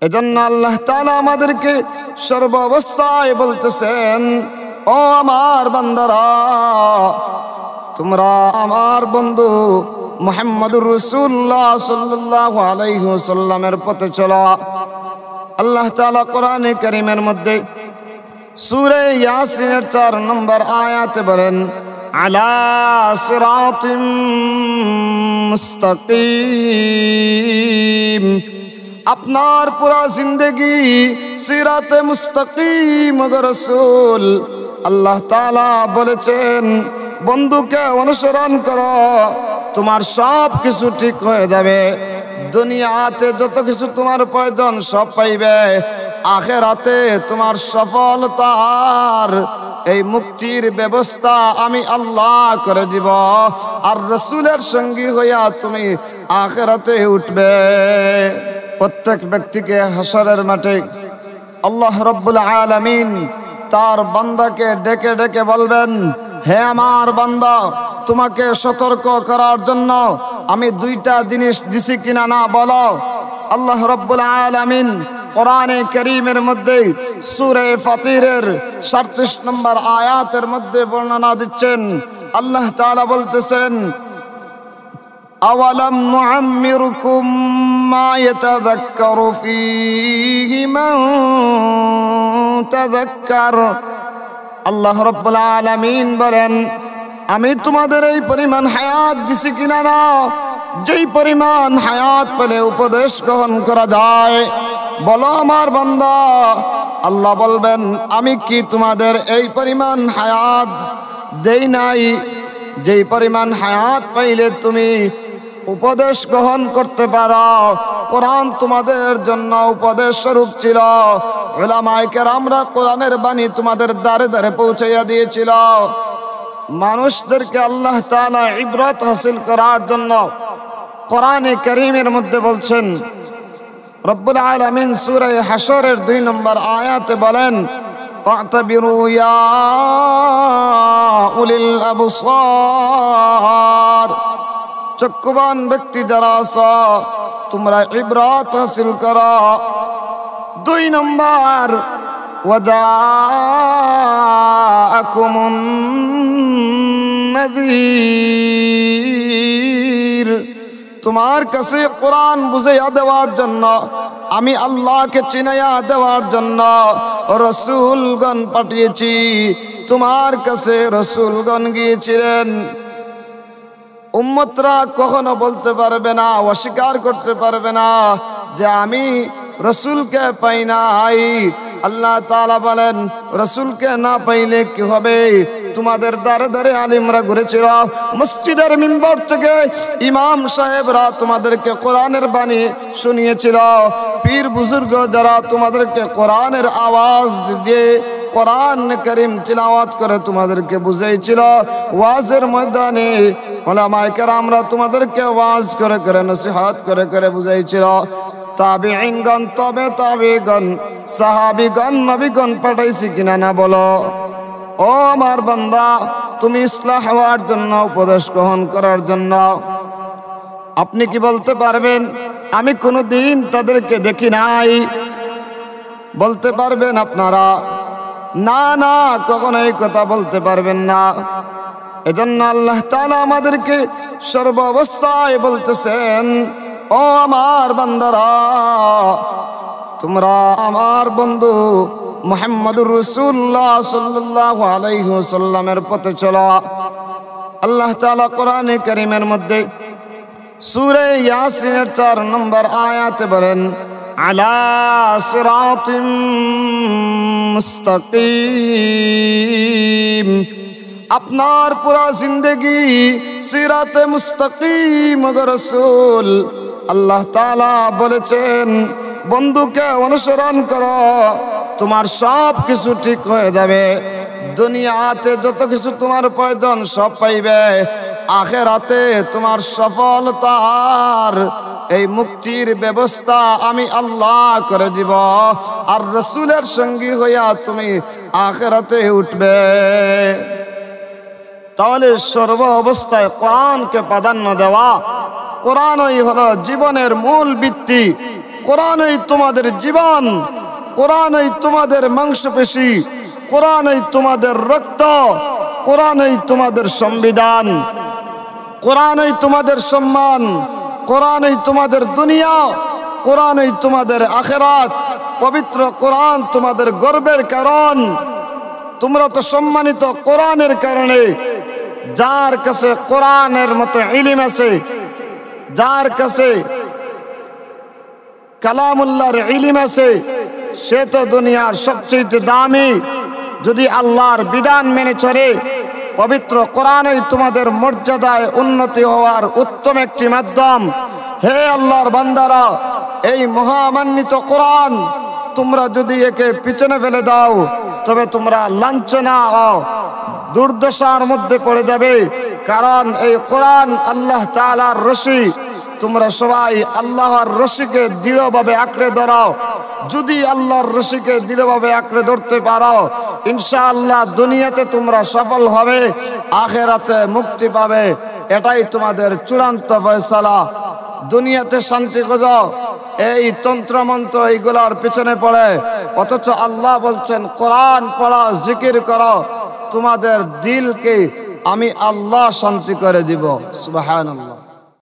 এজন্য আল্লাহ তাআলা আমাদেরকে সর্ব অবস্থায় বলতেছেন, ও আমার বান্দারা, তোমরা আমার বন্ধু মুহাম্মদুর রাসূলুল্লাহ সাল্লাল্লাহু আলাইহি ওয়াসাল্লামের পথে চলো। আল্লাহ তাআলা কোরআনে কারীমের মধ্যে সূরা ইয়াসিনের 4 নম্বর আয়াতে বলেন, আলা সিরাতিম মুস্তাকিম। আপনার পুরা জিন্দেগি সিরাতে মুস্তাকিম গো রাসূল। আল্লাহ তাআলা বলেছেন, বন্ধুকে অনুসরণ করো, তোমার সব কিছু ঠিক হয়ে যাবে। দুনিয়াতে যত কিছু তোমার প্রয়োজন সব পাইবে, আখিরাতে তোমার সফলতার এই মুক্তির ব্যবস্থা আমি আল্লাহ করে দিব। আর রাসূলের সঙ্গী হইয়া তুমি আখিরাতে উঠবে। প্রত্যেক ব্যক্তিকে হাসরের মাঠে আল্লাহ রাব্বুল আলামিন তার বান্দাকে ডেকে ডেকে বলবেন, হে আমার বান্দা, তোমাকে সতর্ক করার জন্য আমি 2টা জিনিস দিছি কিনা না বলো। আল্লাহ রাব্বুল আলামিন কোরআনে কারীমের মধ্যে সূরা ফাতিরের 37 নম্বর আয়াতের মধ্যে বর্ণনা দিচ্ছেন। আল্লাহ তাআলা বলতেছেন, আওয়ালাম নুআম্মিরুকুম মা ইয়াতাযাক্কারু ফীহি মান তাযাক্কার। আল্লাহ রাব্বুল আলামিন বলেন, আমি তোমাদের এই পরিমাণ হায়াত দিছি কিনা না, যেই পরিমাণ হায়াত পেলে উপদেশ গ্রহণ করা যায়। বলো আমার বান্দা। আল্লাহ বলবেন, আমি কি তোমাদের এই পরিমাণ হায়াত দেই নাই? যেই পরিমাণ হায়াত পাইলে তুমি উপদেশ গ্রহণ করতে পারো। কোরআন তোমাদের জন্য উপদেশ স্বরূপ ছিল। উলামায়ে কেরামরা কোরআনের বাণী তোমাদের দ্বারে দ্বারে পৌঁছাইয়া দিয়েছিল। মানুষদেরকে আল্লাহ তাআলা ইবরত হাসিল করার জন্য কোরআনে কারীমের মধ্যে বলছেন। রব্বুল আলামিন সূরা হাশরের 2 নম্বর আয়াতে বলেন, ফাতাবিরু ইয়া উলিল আবসার। চক্ষুবান ব্যক্তি যারা আছো, তোমরা ইবরত হাসিল করো। 2 নম্বর, ওয়াজাআকুমুন নাযীর। তোমার কাছে কোরআন বুঝাইয়া দেওয়ার জন্য, আমি আল্লাহকে চিনাইয়া দেওয়ার জন্য রাসূলগণ পাঠিয়েছি। তোমার কাছে রাসূলগণ গিয়েছিলেন। উম্মতরা কখনো বলতে পারবে না, অস্বীকার করতে পারবে না যে আমি রাসূলকে পাই নাই। আল্লাহ তাআলা বলেন, রাসূলকে না পাইলে কি হবে? তোমাদের দ্বারে দ্বারে আলিমরা ঘুরেছিল, মসজিদের মিম্বর থেকে ইমাম সাহেবরা তোমাদেরকে কোরআনের বাণী শুনিয়েছিল, পীর বুজুর্গ যারা তোমাদেরকে কোরআনের আওয়াজ দিয়ে কোরআন কারীম তিলাওয়াত করে তোমাদেরকে বুঝাইছিল। ওয়াজের ময়দানে উলামায়ে কেরামরা তোমাদেরকে ওয়াজ করে করে নসিহত করে করে বুঝাইছিল। তাবিঈনগণ, তবে তাবিঈগণ, সাহাবীগণ, নবীগণ পাঠাইছি কিনা না বলো। ও আমার বান্দা, তুমি ইসলাহ হওয়ার জন্য, উপদেশ গ্রহণ করার জন্য আপনি কি বলতে পারবেন আমি কোনোদিন তাদেরকে দেখি নাই? বলতে পারবেন আপনারা? না না, কখনো এই কথা বলতে পারবেন না। এজন্য আল্লাহ তাআলা আমাদেরকে সর্ব অবস্থায় বলতেছেন, ও আমার বান্দারা, তোমরা আমার বন্ধু মুহাম্মদুর রাসূলুল্লাহ সাল্লাল্লাহু আলাইহি ওয়াসাল্লামের পথে চলো। আল্লাহ তাআলা কোরআনে কারীমের মধ্যে সূরা ইয়াসিনের 4 নম্বর আয়াতে বলেন, আলা সিরাতিম মুস্তাকিম। আপনার পুরা জিন্দেগি সিরাতে মুস্তাকিম গো রাসূল। আল্লাহ তাআলা বলেছেন, বন্ধুকে অনুসরণ করো, তোমার সব কিছু ঠিক হয়ে যাবে। দুনিয়াতে যত কিছু তোমার প্রয়োজন সব পাইবে, আখিরাতে তোমার সফলতার এই মুক্তির ব্যবস্থা আমি আল্লাহ করে দিব। আর রাসূলের সঙ্গী হইয়া তুমি আখিরাতে উঠবে। তাহলে সর্ব অবস্থায় কোরআনকে প্রাধান্য দেওয়া। কোরআনই হলো জীবনের মূল ভিত্তি। কোরআনই তোমাদের জীবন, কোরআনই তোমাদের মাংসপেশি, কোরআনই তোমাদের রক্ত, কোরআনই তোমাদের সংবিধান, কোরআনই তোমাদের সম্মান, কোরআনই তোমাদের দুনিয়া, কোরআনই তোমাদের আখিরাত। পবিত্র কোরআন তোমাদের গর্বের কারণ। তোমরা তো সম্মানিত কোরআনের কারণে। যার কাছে কোরআনের মতো ইলম আছে, যার কাছে কালামুল্লাহর ইলম আছে, সে তো দুনিয়ার সবচেয়ে দামি। যদি আল্লাহর বিধান মেনে চলে, পবিত্র কোরআনই তোমাদের মর্যাদায় উন্নতি হওয়ার উত্তম একটি মাধ্যম। হে আল্লাহর বান্দারা, এই মহামান্বিত কোরআন তোমরা যদি একে পিছনে ফেলে দাও, তবে তোমরা লাঞ্ছনা ও দুর্দশার মধ্যে পড়ে যাবে। কারণ এই কোরআন আল্লাহ তাআলার রশি। তোমরা সবাই আল্লাহর রশিকে দৃঢ়ভাবে আঁকড়ে ধরো। যদি আল্লাহর রশিকে দৃঢ়ভাবে আঁকড়ে ধরতে পারো, ইনশাআল্লাহ দুনিয়াতে তোমরা সফল হবে, আখিরাতে মুক্তি পাবে। এটাই তোমাদের চূড়ান্ত ফয়সালা। দুনিয়াতে শান্তি খোঁজো, এই তন্ত্র মন্ত্র এইগুলোর পিছনে পড়ে, অথচ আল্লাহ বলছেন কোরআন পড়ো, জিকির করো, তোমাদের দিলকে আমি আল্লাহ শান্তি করে দিব। সুবহানাল্লাহ।